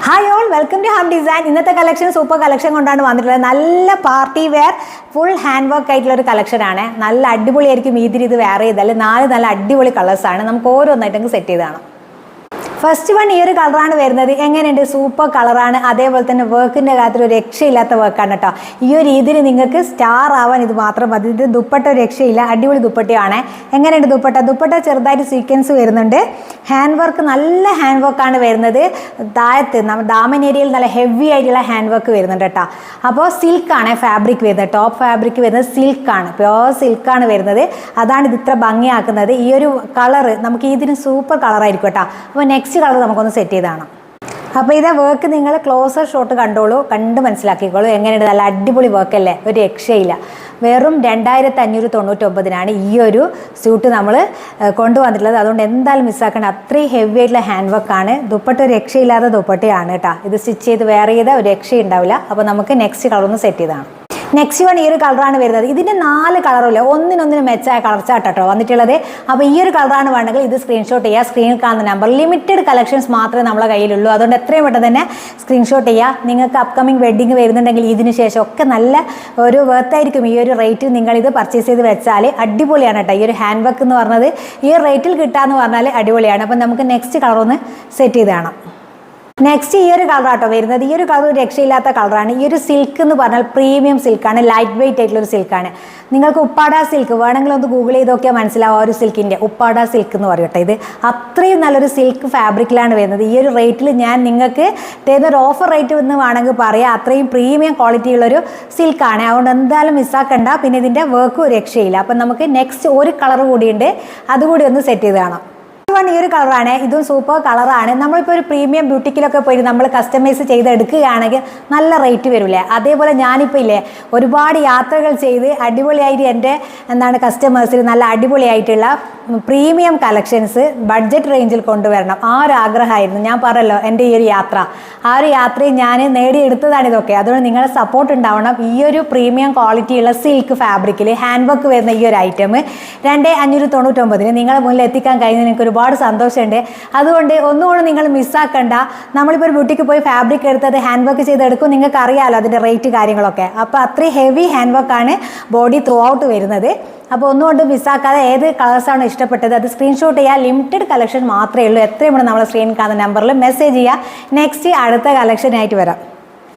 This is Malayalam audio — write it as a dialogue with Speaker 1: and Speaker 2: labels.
Speaker 1: Hi all, welcome to ham design. ഇന്നത്തെ കളക്ഷൻ സൂപ്പർ കളക്ഷൻ കൊണ്ടാണ് വന്നിട്ടുള്ളത്. നല്ല party wear full hand work ആയിട്ടുള്ള ഒരു കളക്ഷനാണ്. നല്ല അടിപൊളിയായിരിക്കും. ഇത് വേറെ ചെയ്താൽ നല്ല അടിപൊളി കളേഴ്സാണ്. നമുക്ക് ഓരോന്നായിട്ട് സെറ്റ് ചെയ്താണ്. ഫസ്റ്റ് വൺ ഈ ഒരു കളറാണ് വരുന്നത്. എങ്ങനെയുണ്ട്? സൂപ്പർ കളറാണ്. അതേപോലെ തന്നെ വർക്കിൻ്റെ കാര്യത്തിൽ ഒരു രക്ഷയില്ലാത്ത വർക്കാണ് കേട്ടോ. ഈ ഒരു രീതിയിൽ നിങ്ങൾക്ക് സ്റ്റാർ ആവാൻ ഇത് മാത്രം മതി. ഇത് ദുപ്പട്ട ഒരു രക്ഷയില്ല, അടിപൊളി ദുപ്പട്ടയാണ്. എങ്ങനെയുണ്ട് ദുപ്പട്ട ചെറുതായിട്ട് സീക്വൻസ് വരുന്നുണ്ട്. ഹാൻഡ് വർക്ക് നല്ല ഹാൻഡ് വർക്കാണ് വരുന്നത്. താഴത്ത് ദാമൻ ഏരിയയിൽ നല്ല ഹെവി ആയിട്ടുള്ള ഹാൻഡ് വർക്ക് വരുന്നുണ്ട് കേട്ടോ. അപ്പോൾ സിൽക്കാണ് ഫാബ്രിക് വരുന്നത്. ടോപ്പ് ഫാബ്രിക് വരുന്നത് സിൽക്കാണ്, പ്യോർ സിൽക്കാണ് വരുന്നത്. അതാണ് ഇത് ഇത്ര ഭംഗിയാക്കുന്നത്. ഈ ഒരു കളറ് നമുക്ക് ഇതിന് സൂപ്പർ കളറായിരിക്കും കേട്ടോ. അപ്പോൾ നെക്സ്റ്റ് കളർ നമുക്കൊന്ന് സെറ്റ് ചെയ്താണ്. അപ്പോൾ ഇതേ വർക്ക് നിങ്ങൾ ക്ലോസർ ഷോട്ട് കണ്ട് മനസ്സിലാക്കിക്കോളൂ. എങ്ങനെയുണ്ട്? നല്ല അടിപൊളി വർക്കല്ലേ, ഒരു രക്ഷയില്ല. വെറും 2599 ഈ ഒരു സ്യൂട്ട് നമ്മൾ കൊണ്ടുവന്നിട്ടുള്ളത്. അതുകൊണ്ട് എന്തായാലും മിസ്സാക്കേണ്ട, അത്രയും ഹെവി ആയിട്ടുള്ള ഹാൻഡ് വർക്കാണ്. ദുപ്പട്ട ഒരു രക്ഷയില്ലാത്ത ദുപ്പട്ടയാണ് കേട്ടോ. ഇത് സ്റ്റിച്ച് ചെയ്ത് വേറെ ചെയ്ത ഒരു രക്ഷയുണ്ടാവില്ല. അപ്പോൾ നമുക്ക് നെക്സ്റ്റ് കളർ ഒന്ന് സെറ്റ് ചെയ്താണ്. നെക്സ്റ്റ് വൺ ഈ ഒരു കളറാണ് വരുന്നത്. ഇതിൻ്റെ 4 കളറുമില്ല, ഒന്നിനൊന്നിനും മെച്ചായ കളർ ചാട്ടോ വന്നിട്ടുള്ളത്. അപ്പോൾ ഈ ഒരു കളറാണ് വേണമെങ്കിൽ ഇത് സ്ക്രീൻഷോട്ട് ചെയ്യുക. സ്ക്രീനിൽ കാണുന്ന നമ്പർ. ലിമിറ്റഡ് കളക്ഷൻസ് മാത്രമേ നമ്മളെ കയ്യിലുള്ളൂ. അതുകൊണ്ട് എത്രയും പെട്ടെന്ന് തന്നെ സ്ക്രീൻഷോട്ട് ചെയ്യുക. നിങ്ങൾക്ക് അപ്കമിങ് വെഡ്ഡിങ് വരുന്നുണ്ടെങ്കിൽ ഇതിന് ശേഷം ഒക്കെ നല്ല ഒരു വർത്തായിരിക്കും. ഈ ഒരു റേറ്റിൽ നിങ്ങളിത് പർച്ചേസ് ചെയ്ത് വെച്ചാൽ അടിപൊളിയാണ് കേട്ടോ. ഈ ഒരു ഹാൻഡ് വർക്ക് എന്ന് പറഞ്ഞത് ഈ റേറ്റിൽ കിട്ടാന്ന് പറഞ്ഞാൽ അടിപൊളിയാണ്. അപ്പം നമുക്ക് നെക്സ്റ്റ് കളർ ഒന്ന് സെറ്റ് ചെയ്ത് കാണാം. നെക്സ്റ്റ് ഈ ഒരു കളറാട്ടോ വരുന്നത്. ഈ ഒരു കളർ രക്ഷയില്ലാത്ത കളറാണ്. ഈ ഒരു സിൽക്ക് എന്ന് പറഞ്ഞാൽ പ്രീമിയം സിൽക്കാണ്, ലൈറ്റ് വെയിറ്റ് ആയിട്ടുള്ള ഒരു സിൽക്കാണ്. നിങ്ങൾക്ക് ഉപ്പാട സിൽക്ക് വേണമെങ്കിൽ ഒന്ന് ഗൂഗിൾ ചെയ്ത് നോക്കിയാൽ മനസ്സിലാവും. ഒരു സിൽക്കിൻ്റെ ഉപ്പാട സിൽക്ക് എന്ന് പറയട്ടെ. ഇത് അത്രയും നല്ലൊരു സിൽക്ക് ഫാബ്രിക്കിലാണ് വരുന്നത്. ഈ ഒരു റേറ്റിൽ ഞാൻ നിങ്ങൾക്ക് തരുന്ന ഒരു ഓഫർ റേറ്റ് എന്ന് വേണമെങ്കിൽ പറയാം. അത്രയും പ്രീമിയം ക്വാളിറ്റി ഉള്ളൊരു സിൽക്കാണ്. അതുകൊണ്ട് എന്തായാലും മിസ്സാക്കണ്ട. പിന്നെ ഇതിൻ്റെ വർക്കും ഒരു രക്ഷയില്ല. അപ്പം നമുക്ക് നെക്സ്റ്റ് ഒരു കളർ കൂടിയുണ്ട്, അതുകൂടി ഒന്ന് സെറ്റ് ചെയ്ത് കാണാം. ഈ ഒരു കളറാണ്. ഇതും സൂപ്പർ കളറാണ്. നമ്മളിപ്പോൾ ഒരു പ്രീമിയം ബ്യൂട്ടിക്കിലൊക്കെ പോയി നമ്മൾ കസ്റ്റമൈസ് ചെയ്തെടുക്കുകയാണെങ്കിൽ നല്ല റേറ്റ് വരില്ലേ. അതേപോലെ ഞാനിപ്പോൾ ഇല്ലേ ഒരുപാട് യാത്രകൾ ചെയ്ത് അടിപൊളിയായിട്ട് എൻ്റെ കസ്റ്റമേഴ്സിന് നല്ല അടിപൊളിയായിട്ടുള്ള പ്രീമിയം കളക്ഷൻസ് ബഡ്ജറ്റ് റേഞ്ചിൽ കൊണ്ടുവരണം. ആ ഒരു ആഗ്രഹമായിരുന്നു. ഞാൻ പറഞ്ഞല്ലോ എൻ്റെ ഈ ഒരു യാത്ര, ആ ഒരു യാത്രയിൽ ഞാൻ നേടിയെടുത്തതാണ് ഇതൊക്കെ. അതുകൊണ്ട് നിങ്ങളുടെ സപ്പോർട്ട് ഉണ്ടാവണം. ഈ ഒരു പ്രീമിയം ക്വാളിറ്റിയുള്ള സിൽക്ക് ഫാബ്രിക്കിൽ ഹാൻഡ് വർക്ക് വരുന്ന ഈ ഒരു ഐറ്റം 2599 നിങ്ങളെ മുന്നിൽ എത്തിക്കാൻ കഴിഞ്ഞാൽ എനിക്ക് ഒരുപാട് സന്തോഷമുണ്ട്. അതുകൊണ്ട് ഒന്നുകൂടെ നിങ്ങൾ മിസ്സാക്കണ്ട. നമ്മളിപ്പോൾ ഒരു ബുട്ടിക്ക് പോയി ഫാബ്രിക് എടുത്തത് ഹാൻഡ് വർക്ക് ചെയ്തെടുക്കും. നിങ്ങൾക്ക് അറിയാമല്ലോ അതിൻ്റെ റേറ്റ് കാര്യങ്ങളൊക്കെ. അപ്പോൾ അത്രയും ഹെവി ഹാൻഡ് വർക്കാണ് ബോഡി ത്രൂ ഔട്ട് വരുന്നത്. അപ്പോൾ ഒന്നുകൊണ്ട് മിസ്സാക്കാതെ ഏത് കളേഴ്സാണ് ഇഷ്ടപ്പെട്ടത് അത് സ്ക്രീൻഷോട്ട് ചെയ്യുക. ലിമിറ്റഡ് കളക്ഷൻ മാത്രമേ ഉള്ളൂ. എത്രയും നമ്മളെ സ്ക്രീനിൽ കാണുന്ന നമ്പറിൽ മെസ്സേജ് ചെയ്യുക. നെക്സ്റ്റ് അടുത്ത കളക്ഷനായിട്ട് വരാം.